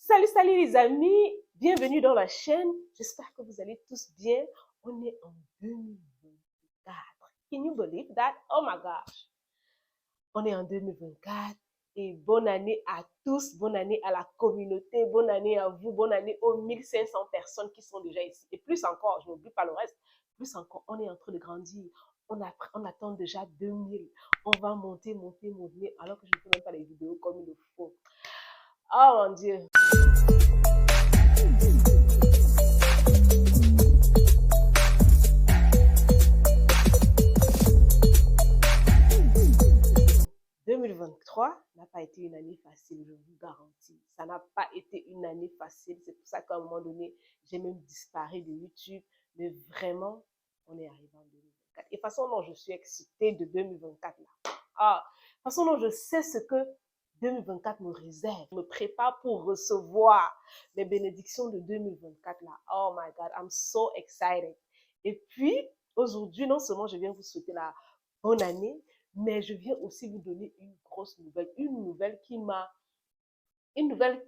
Salut les amis, bienvenue dans la chaîne. J'espère que vous allez tous bien. On est en 2024. Can you believe that? Oh my gosh. On est en 2024 et bonne année à tous, bonne année à la communauté, bonne année à vous, bonne année aux 1500 personnes qui sont déjà ici. Et plus encore, je n'oublie pas le reste, plus encore, on est en train de grandir. On attend déjà 2000. On va monter, alors que je ne fais même pas les vidéos comme il le faut. Oh mon Dieu. « 2023 n'a pas été une année facile, je vous garantis. Ça n'a pas été une année facile. C'est pour ça qu'à un moment donné, j'ai même disparu de YouTube. Mais vraiment, on est arrivé en 2024. Et de toute façon, non, je suis excitée de 2024 là. Ah, de toute façon, non, je sais ce que 2024 me réserve. Je me prépare pour recevoir les bénédictions de 2024 là. Oh my God, I'm so excited. Et puis, aujourd'hui, non seulement je viens vous souhaiter la bonne année, mais je viens aussi vous donner une grosse nouvelle, une nouvelle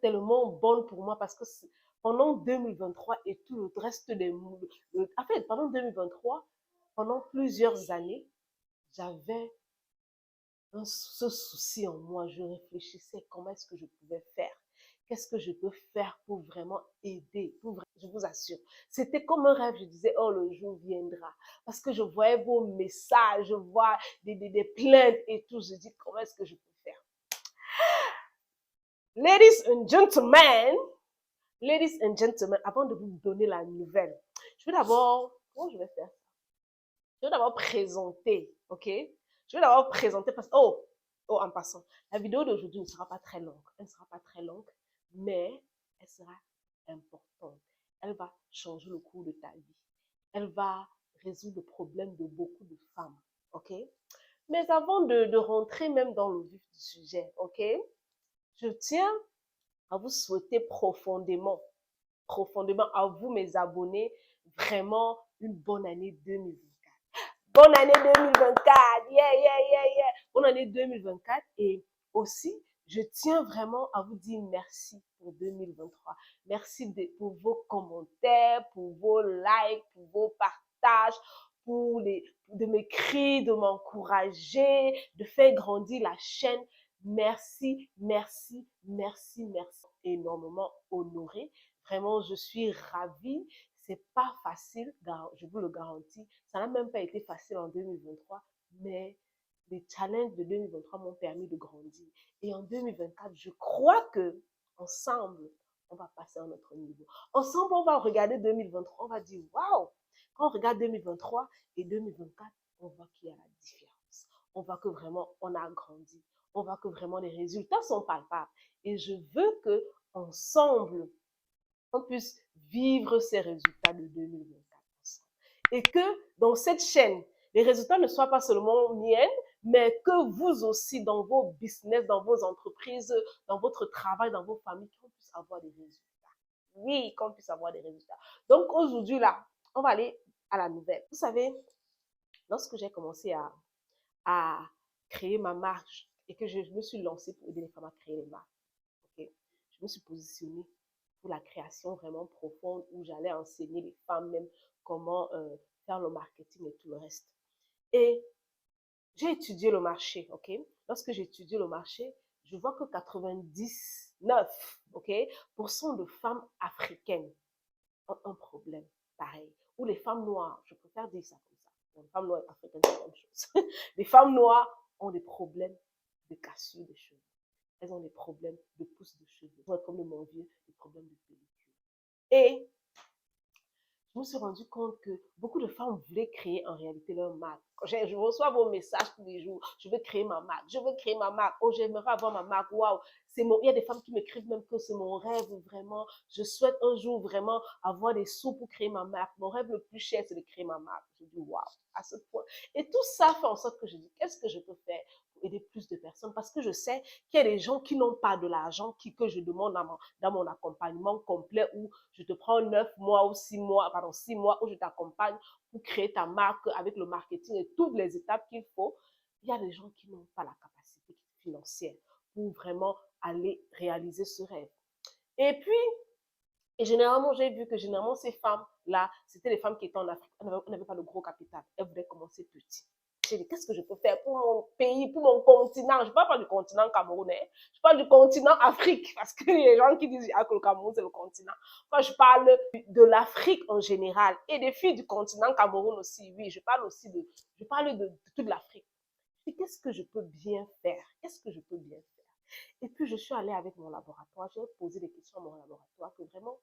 tellement bonne pour moi parce que pendant 2023 et tout le reste en fait, pendant 2023, pendant plusieurs années, j'avais ce souci en moi. Je réfléchissais comment est-ce que je pouvais faire. Qu'est-ce que je peux faire pour vraiment aider, je vous assure. C'était comme un rêve, je disais, oh, le jour viendra. Parce que je voyais vos messages, je vois des plaintes et tout. Je dis, comment est-ce que je peux faire? Ladies and gentlemen, avant de vous donner la nouvelle, je vais d'abord, comment je vais faire? Je vais d'abord présenter, ok? Je vais d'abord présenter parce que, en passant, la vidéo d'aujourd'hui ne sera pas très longue. Elle ne sera pas très longue, mais elle sera importante. Elle va changer le cours de ta vie. Elle va résoudre le problème de beaucoup de femmes, ok? Mais avant de rentrer même dans le vif du sujet, ok? Je tiens à vous souhaiter profondément à vous, mes abonnés, vraiment une bonne année 2024. Bonne année 2024, yeah. Bonne année 2024 et aussi, je tiens vraiment à vous dire merci pour 2023. Merci pour vos commentaires, pour vos likes, pour vos partages, de m'écrire, de m'encourager, de faire grandir la chaîne. Merci énormément honorée. Vraiment, je suis ravie. C'est pas facile, je vous le garantis. Ça n'a même pas été facile en 2023, mais les challenges de 2023 m'ont permis de grandir. Et en 2024, je crois que ensemble, on va passer à un autre niveau. Ensemble, on va regarder 2023, on va dire waouh! Quand on regarde 2023 et 2024, on voit qu'il y a la différence. On voit que vraiment, on a grandi. On voit que vraiment les résultats sont palpables. Et je veux que ensemble, on puisse vivre ces résultats de 2024 ensemble. Et que dans cette chaîne, les résultats ne soient pas seulement miennes, mais que vous aussi, dans vos business, dans vos entreprises, dans votre travail, dans vos familles, qu'on puisse avoir des résultats. Oui, qu'on puisse avoir des résultats. Donc aujourd'hui, là, on va aller à la nouvelle. Vous savez, lorsque j'ai commencé à créer ma marque et que je me suis lancée pour aider les femmes à créer les marques, okay, je me suis positionnée pour la création vraiment profonde où j'allais enseigner les femmes même comment faire le marketing et tout le reste. Et j'ai étudié le marché, ok? Lorsque j'ai étudié le marché, je vois que 99, ok, % de femmes africaines ont un problème pareil. Ou les femmes noires, je préfère dire ça comme ça. Bon, les femmes noires et africaines, c'est la même chose. Les femmes noires ont des problèmes de cassure de cheveux. Elles ont des problèmes de pousse de cheveux. Comme mon vieux, des problèmes de pellicule. Et je me suis rendu compte que beaucoup de femmes voulaient créer en réalité leur marque. Je reçois vos messages tous les jours. Je veux créer ma marque. Je veux créer ma marque. Oh, j'aimerais avoir ma marque. Waouh. Il y a des femmes qui m'écrivent même que c'est mon rêve vraiment. Je souhaite un jour vraiment avoir des sous pour créer ma marque. Mon rêve le plus cher, c'est de créer ma marque. Je dis waouh, à ce point. Et tout ça fait en sorte que je dis, qu'est-ce que je peux faire pour aider plus de personnes? Parce que je sais qu'il y a des gens qui n'ont pas de l'argent que je demande dans mon accompagnement complet où je te prends 9 mois ou 6 mois, pardon, 6 mois où je t'accompagne pour créer ta marque avec le marketing et toutes les étapes qu'il faut. Il y a des gens qui n'ont pas la capacité financière pour vraiment aller réaliser ce rêve. Et puis, et généralement, j'ai vu que généralement, ces femmes-là, c'était les femmes qui étaient en Afrique. On n'avait pas de gros capital. Elles voulaient commencer petit. J'ai dit, qu'est-ce que je peux faire pour mon pays, pour mon continent? Je ne parle pas du continent camerounais. Je parle du continent Afrique. Parce que les gens qui disent que le Cameroun, c'est le continent. Moi, je parle de l'Afrique en général et des filles du continent Cameroun aussi. Oui, je parle aussi je parle de toute l'Afrique. Et qu'est-ce que je peux bien faire? Qu'est-ce que je peux bien faire? Et puis, je suis allée avec mon laboratoire. J'ai posé des questions à mon laboratoire que vraiment,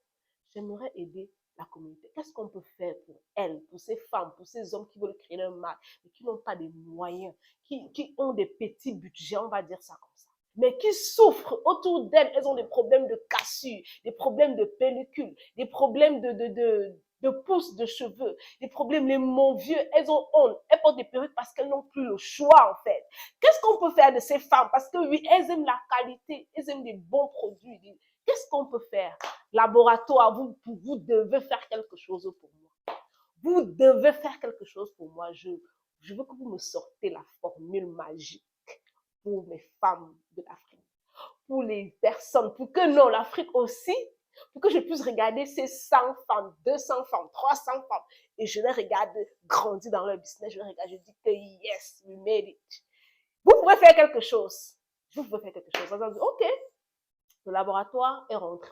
j'aimerais aider la communauté. Qu'est-ce qu'on peut faire pour elles, pour ces femmes, pour ces hommes qui veulent créer leur marque, mais qui n'ont pas de moyens, qui ont des petits budgets, on va dire ça comme ça, mais qui souffrent autour d'elles. Elles ont des problèmes de cassure, des problèmes de pellicule, des problèmes de pousses de cheveux, des problèmes, les mon vieux, elles ont honte, elles portent des perruques parce qu'elles n'ont plus le choix en fait. Qu'est-ce qu'on peut faire de ces femmes? Parce que oui, elles aiment la qualité, elles aiment des bons produits. Qu'est-ce qu'on peut faire? Laboratoire, vous devez faire quelque chose pour moi. Vous devez faire quelque chose pour moi. Je veux que vous me sortez la formule magique pour mes femmes de l'Afrique, pour les personnes, pour que non, l'Afrique aussi, pour que je puisse regarder ces 100 femmes, 200 femmes, 300 femmes, et je les regarde grandir dans leur business, je les regarde, je dis que yes, we made it. Vous pouvez faire quelque chose. Vous pouvez faire quelque chose. Ok, le laboratoire est rentré,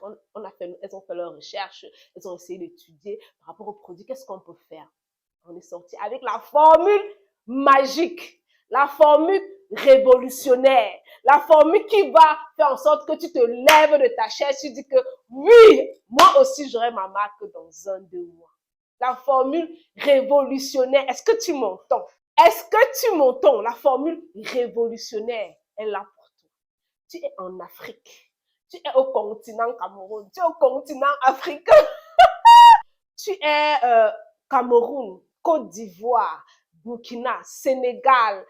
elles ont fait leurs recherches, elles ont essayé d'étudier par rapport aux produits, qu'est-ce qu'on peut faire? On est sorti avec la formule magique, la formule révolutionnaire, la formule qui va faire en sorte que tu te lèves de ta chaise, tu dis que oui, moi aussi j'aurai ma marque dans 1-2 mois. La formule révolutionnaire, est-ce que tu m'entends? Est-ce que tu m'entends? La formule révolutionnaire est là pour toi. Tu es en Afrique. Tu es au continent Cameroun. Tu es au continent africain. Tu es Cameroun, Côte d'Ivoire, Burkina, Sénégal.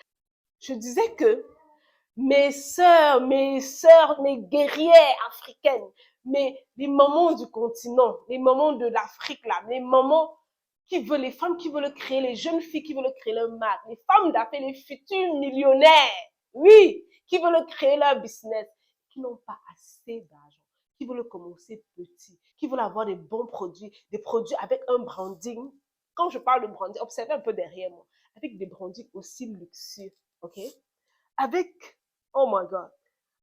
Je disais que mes sœurs, mes guerrières africaines, les mamans du continent, les mamans de l'Afrique, là, les mamans les femmes qui veulent créer, les jeunes filles qui veulent créer leur marque, les femmes d'affaires, les futurs millionnaires, oui, qui veulent créer leur business, qui n'ont pas assez d'argent, qui veulent commencer petit, qui veulent avoir des bons produits, des produits avec un branding. Quand je parle de branding, observez un peu derrière moi, avec des brandings aussi luxueux, ok? Avec, oh my God,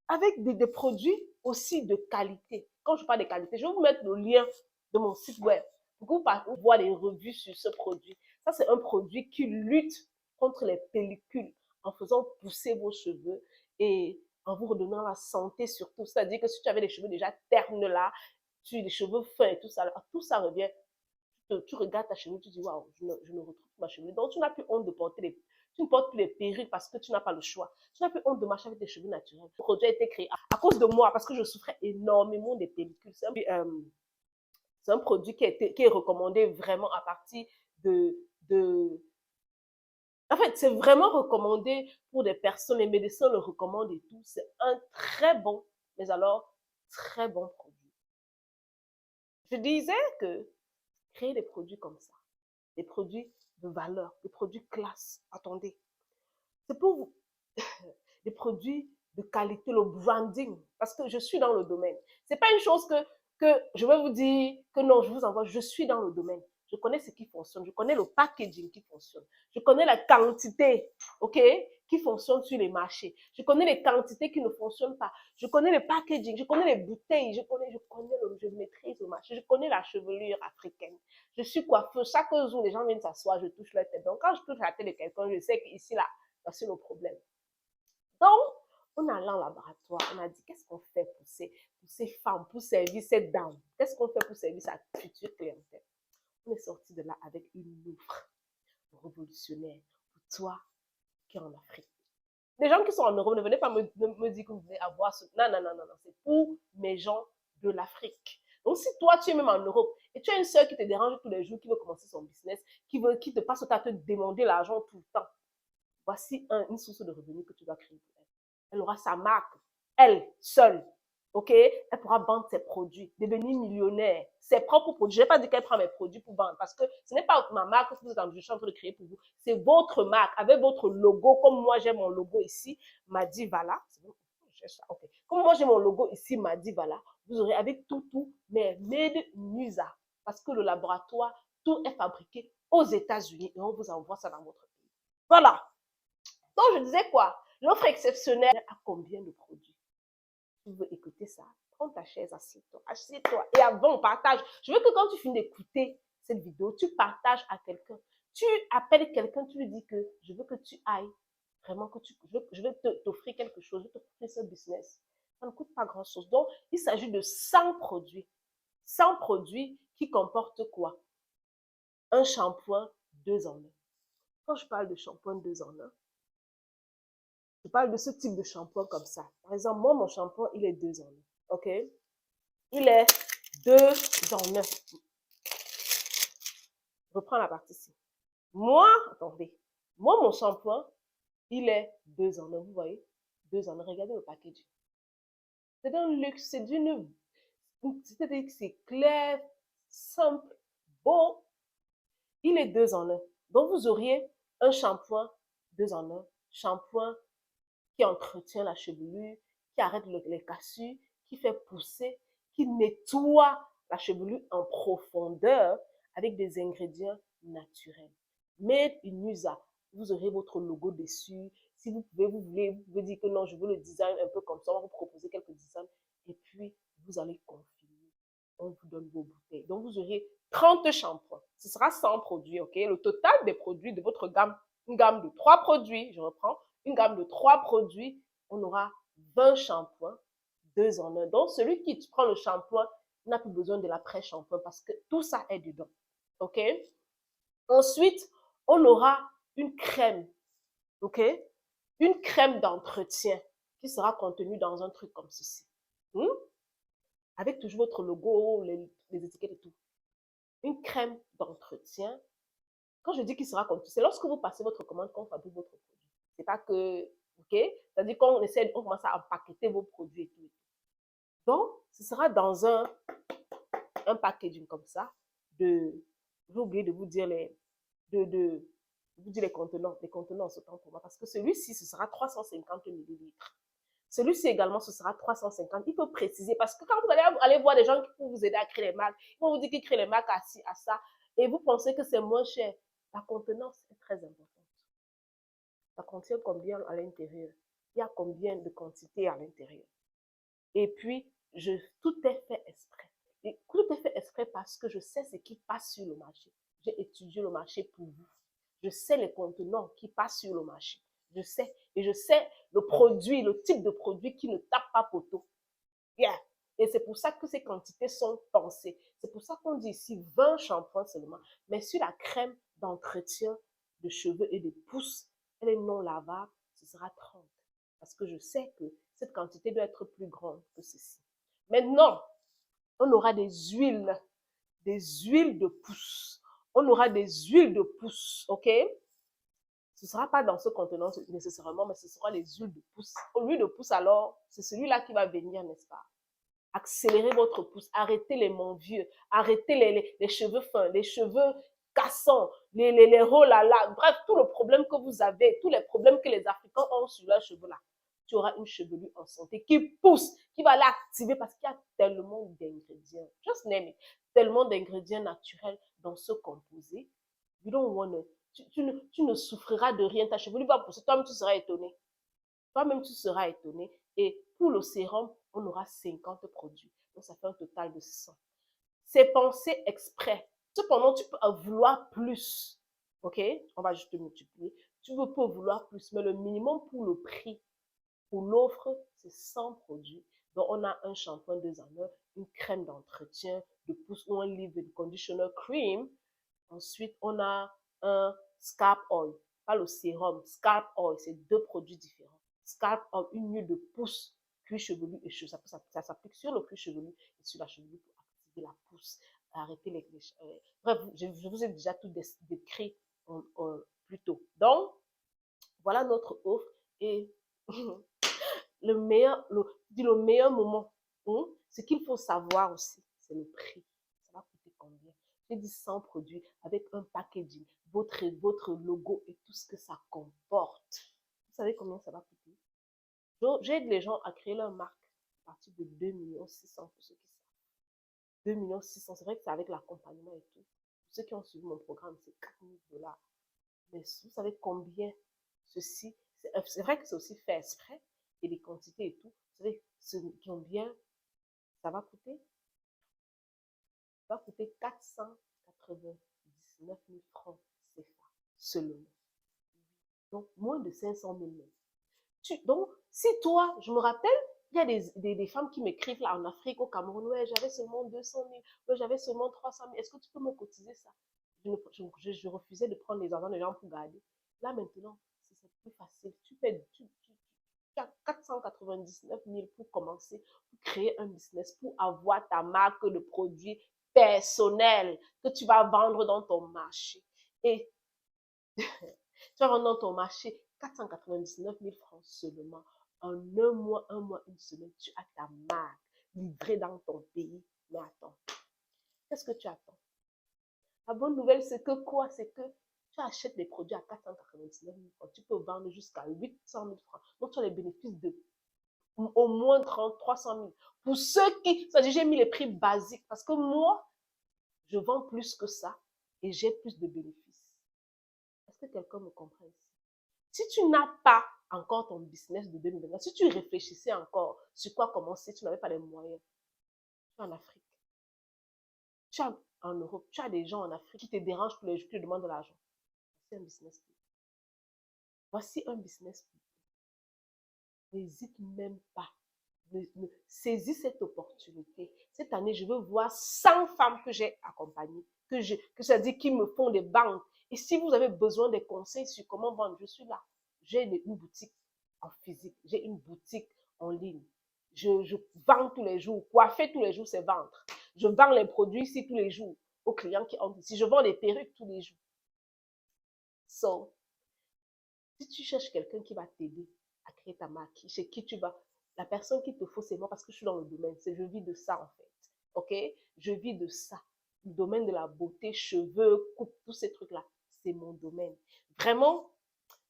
avec des produits aussi de qualité. Quand je parle de qualité, je vais vous mettre le lien de mon site web pour que vous voir les revues sur ce produit. Ça, c'est un produit qui lutte contre les pellicules en faisant pousser vos cheveux et en vous redonnant la santé surtout. C'est-à-dire que si tu avais des cheveux déjà ternes là, des cheveux fins et tout ça revient. Tu regardes ta chevelure, tu dis waouh, je ne retrouve pas ma chevelure. Donc, tu n'as plus honte de porter tu ne portes plus les perruques parce que tu n'as pas le choix. Tu n'as plus honte de marcher avec tes cheveux naturels. Le produit a été créé à cause de moi parce que je souffrais énormément des pellicules. C'est un produit qui est recommandé vraiment à partir de. En fait, c'est vraiment recommandé pour des personnes. Les médecins le recommandent et tout. C'est un très bon, mais alors très bon produit. Je disais que créer des produits comme ça, des produits de valeur, des produits classe. Attendez, c'est pour vous, des produits de qualité, le branding, parce que je suis dans le domaine. C'est pas une chose que je vais vous dire que non, je vous envoie, je suis dans le domaine. Je connais ce qui fonctionne, je connais le packaging qui fonctionne, je connais la quantité, ok, qui fonctionne sur les marchés. Je connais les quantités qui ne fonctionnent pas. Je connais le packaging, je connais les bouteilles, je maîtrise le marché, je connais la chevelure africaine. Je suis coiffeuse. Chaque jour, les gens viennent s'asseoir, je touche leur tête. Donc, quand je touche la tête de quelqu'un, je sais qu'ici, là, c'est le problème. Donc, on a allé en laboratoire, on a dit qu'est-ce qu'on fait pour ces femmes, pour servir cette dame? Qu'est-ce qu'on fait pour servir sa future clientèle? On est sorti de là avec une offre révolutionnaire pour toi qui es en Afrique. Les gens qui sont en Europe, ne venez pas me dire que vous voulez avoir ce. Non, non, non, non, non. C'est pour mes gens de l'Afrique. Donc, si toi, tu es même en Europe et tu as une soeur qui te dérange tous les jours, qui veut commencer son business, qui te passe au temps à te demander l'argent tout le temps, voici une source de revenus que tu dois créer pour elle. Elle aura sa marque, elle seule. Ok? Elle pourra vendre ses produits, devenir millionnaire, ses propres produits. Je n'ai pas dit qu'elle prend mes produits pour vendre parce que ce n'est pas ma marque que vous êtes en train de créer pour vous. C'est votre marque avec votre logo. Comme moi, j'ai mon logo ici, Madivala. Okay. Comme moi, j'ai mon logo ici, Madivala. Vous aurez avec tout, mais made in USA. Parce que le laboratoire, tout est fabriqué aux États-Unis et on vous envoie ça dans votre pays. Voilà. Donc, je disais quoi? L'offre exceptionnelle a combien de produits? Tu veux écouter ça? Prends ta chaise, assieds-toi. Assieds-toi. Et avant, on partage. Je veux que quand tu finis d'écouter cette vidéo, tu partages à quelqu'un. Tu appelles quelqu'un, tu lui dis que je veux que tu ailles. Vraiment, que je vais t'offrir quelque chose. Je vais t'offrir ce business. Ça ne coûte pas grand-chose. Donc, il s'agit de 100 produits. 100 produits qui comportent quoi? Un shampoing 2 en 1. Quand je parle de shampoing 2 en 1, je parle de ce type de shampoing comme ça. Par exemple, moi, mon shampoing, il est 2 en 1. OK? Il est 2 en 1. Je reprends la partie ici. Moi, attendez. Moi, mon shampoing, il est 2 en 1. Vous voyez? 2 en 1. Regardez le packaging. C'est d'un luxe, c'est d'une... C'est-à-dire que c'est clair, simple, beau. Il est 2 en 1. Donc, vous auriez un shampoing 2 en 1. Shampoing qui entretient la chevelure, qui arrête les cassures, qui fait pousser, qui nettoie la chevelure en profondeur avec des ingrédients naturels. Made in USA. Vous aurez votre logo dessus. Si vous pouvez, vous pouvez dire que non, je veux le design un peu comme ça. On va vous proposer quelques designs. Et puis, vous allez confirmer. On vous donne vos bouteilles. Donc, vous aurez 30 shampoings. Ce sera 100 produits, ok? Le total des produits de votre gamme, une gamme de 3 produits, je reprends, une gamme de 3 produits, on aura 20 shampoings, 2 en 1. Donc, celui qui prend le shampoing n'a plus besoin de l'après-shampoing parce que tout ça est dedans. OK? Ensuite, on aura une crème. OK? Une crème d'entretien qui sera contenue dans un truc comme ceci. Avec toujours votre logo, les étiquettes et tout. Une crème d'entretien. Quand je dis qu'il sera contenue, c'est lorsque vous passez votre commande qu'on fabrique votre produit. C'est pas que, ok? C'est-à-dire qu'on essaie, on commence à empaqueter vos produits et tout. Donc, ce sera dans un packaging comme ça. J'ai oublié de vous dire les contenants. Les contenants, c'est autant pour moi. Parce que celui-ci, ce sera 350 millilitres. Celui-ci également, ce sera 350. Il faut préciser parce que quand vous allez aller voir des gens qui peuvent vous aider à créer les marques, ils vont vous dire qu'ils créent les marques à ci, à ça, et vous pensez que c'est moins cher. La contenance est très importante. Ça contient combien à l'intérieur? Il y a combien de quantité à l'intérieur? Et puis, tout est fait exprès. Et tout est fait exprès parce que je sais ce qui passe sur le marché. J'ai étudié le marché pour vous. Je sais les contenants qui passent sur le marché. Je sais. Et je sais le produit, le type de produit qui ne tape pas poteau. Yeah. Et c'est pour ça que ces quantités sont pensées. C'est pour ça qu'on dit ici 20 shampoings seulement. Mais sur la crème d'entretien de cheveux et de pouces, elle est non lavable, ce sera 30. Parce que je sais que cette quantité doit être plus grande que ceci. Maintenant, on aura des huiles de pouce. On aura des huiles de pouce, ok? Ce ne sera pas dans ce contenant nécessairement, mais ce sera les huiles de pouce. L'huile de pouce, alors, c'est celui-là qui va venir, n'est-ce pas? Accélérez votre pouce, arrêtez les vieux, arrêtez les cheveux fins, les cheveux cassants, les oh là là, bref, tout le problème que vous avez, tous les problèmes que les Africains ont sur leurs cheveux là. Tu auras une chevelure en santé qui pousse, qui va l'activer parce qu'il y a tellement d'ingrédients, just name it, tellement d'ingrédients naturels dans ce composé. You don't wanna, tu ne souffriras de rien, ta chevelure va pousser, toi-même tu seras étonné. Toi-même, tu seras étonné. Et pour le sérum, on aura 50 produits. Donc, ça fait un total de 100. C'est pensé exprès. Cependant, tu peux en vouloir plus. OK? On va juste multiplier. Tu peux vouloir plus, mais le minimum pour le prix, pour l'offre, c'est 100 produits. Donc, on a un shampoing 2 en 1, une crème d'entretien de pouce ou un leave-in conditioner cream. Ensuite, on a un scalp oil, pas le sérum. Scalp oil, c'est 2 produits différents. Scalp oil, une huile de pouce, cuir chevelu et cheveux. Ça s'applique sur le cuir chevelu et sur la chevelure pour activer la pousse, arrêter bref, je vous ai déjà tout décrit plus tôt. Donc, voilà notre offre et le meilleur moment, ce qu'il faut savoir aussi, c'est le prix. Ça va coûter combien? J'ai dit 100 produits avec un packaging, votre logo et tout ce que ça comporte. Vous savez combien ça va coûter? J'aide les gens à créer leur marque partir de 2 600 000 pour ceux qui savent. 2 600 000, c'est vrai que c'est avec l'accompagnement et tout. Pour ceux qui ont suivi mon programme, c'est 4 000 $. Mais vous savez combien ceci, c'est vrai que c'est aussi fait exprès, et les quantités et tout. Vous savez combien ça va coûter? Ça va coûter 499 000 francs CFA seulement. Donc, moins de 500 000 même. Donc, si toi, je me rappelle, il y a des femmes qui m'écrivent là en Afrique, au Cameroun, ouais, j'avais seulement 200 000, ouais, j'avais seulement 300 000, est-ce que tu peux me cotiser ça? Je refusais de prendre les argent des gens pour garder. Là, maintenant, c'est plus facile. Tu as 499 000 pour commencer, pour créer un business, pour avoir ta marque de produits personnels que tu vas vendre dans ton marché. Et tu vas vendre dans ton marché 499 000 francs seulement. En un mois, une semaine, tu as ta marque livrée dans ton pays. Mais attends, qu'est-ce que tu attends? La bonne nouvelle, c'est que quoi? C'est que tu achètes des produits à 499 000 francs. Tu peux vendre jusqu'à 800 000 francs. Donc, tu as les bénéfices de au moins 300 000. Pour ceux qui... C'est-à-dire, j'ai mis les prix basiques parce que moi, je vends plus que ça et j'ai plus de bénéfices. Est-ce que quelqu'un me comprend ici? Si tu n'as pas encore ton business de 2020, si tu réfléchissais encore sur quoi commencer, tu n'avais pas les moyens, tu es en Afrique, tu es en Europe, tu as des gens en Afrique qui te dérangent tous les jours, qui te demandent de l'argent. C'est un business. Voici un business. N'hésite même pas. Saisis cette opportunité. Cette année, je veux voir 100 femmes que j'ai accompagnées, que ça dit qui me font des banques. Et si vous avez besoin des conseils sur comment vendre, je suis là. J'ai une boutique en physique, j'ai une boutique en ligne. Je vends tous les jours. Coiffer tous les jours, c'est vendre. Je vends les produits ici tous les jours aux clients qui entrent ici. Je vends des perruques tous les jours. So, si tu cherches quelqu'un qui va t'aider à créer ta marque, chez qui tu vas, la personne qu'il te faut, c'est moi parce que je suis dans le domaine. Je vis de ça en fait. Ok? Je vis de ça. Le domaine de la beauté, cheveux, coupe, tous ces trucs-là. C'est mon domaine. Vraiment,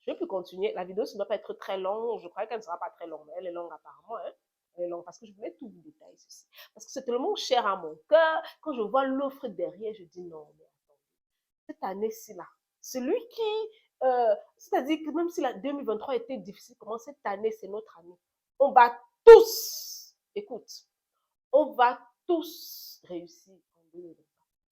je vais plus continuer. La vidéo, ça ne doit pas être très longue. Je crois qu'elle ne sera pas très longue, mais elle est longue apparemment. Hein? Elle est longue parce que je voulais tout vous détailler ceci. Parce que c'est tellement cher à mon cœur. Quand je vois l'offre derrière, je dis non, mais attendez. Cette année-ci là, celui qui, c'est-à-dire que même si la 2023 était difficile, comment cette année, c'est notre année. On va tous, écoute, on va tous réussir en 2024.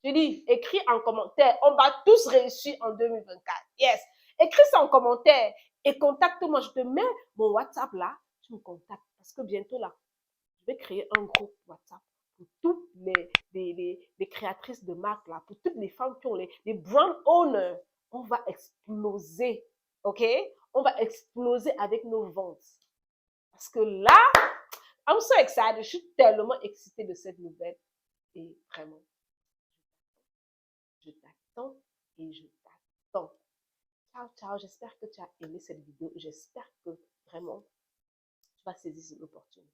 Je dis, écris en commentaire, on va tous réussir en 2024. Yes, écris ça en commentaire et contacte-moi. Je te mets mon WhatsApp là, tu me contactes parce que bientôt là, je vais créer un groupe WhatsApp pour toutes les créatrices de marques là, pour toutes les femmes qui ont les brand owners. On va exploser, ok? On va exploser avec nos ventes. Parce que là, I'm so excited. Je suis tellement excitée de cette nouvelle. Et vraiment, je t'attends et je t'attends. Ciao, ciao. J'espère que tu as aimé cette vidéo. J'espère que vraiment, tu vas saisir l'opportunité.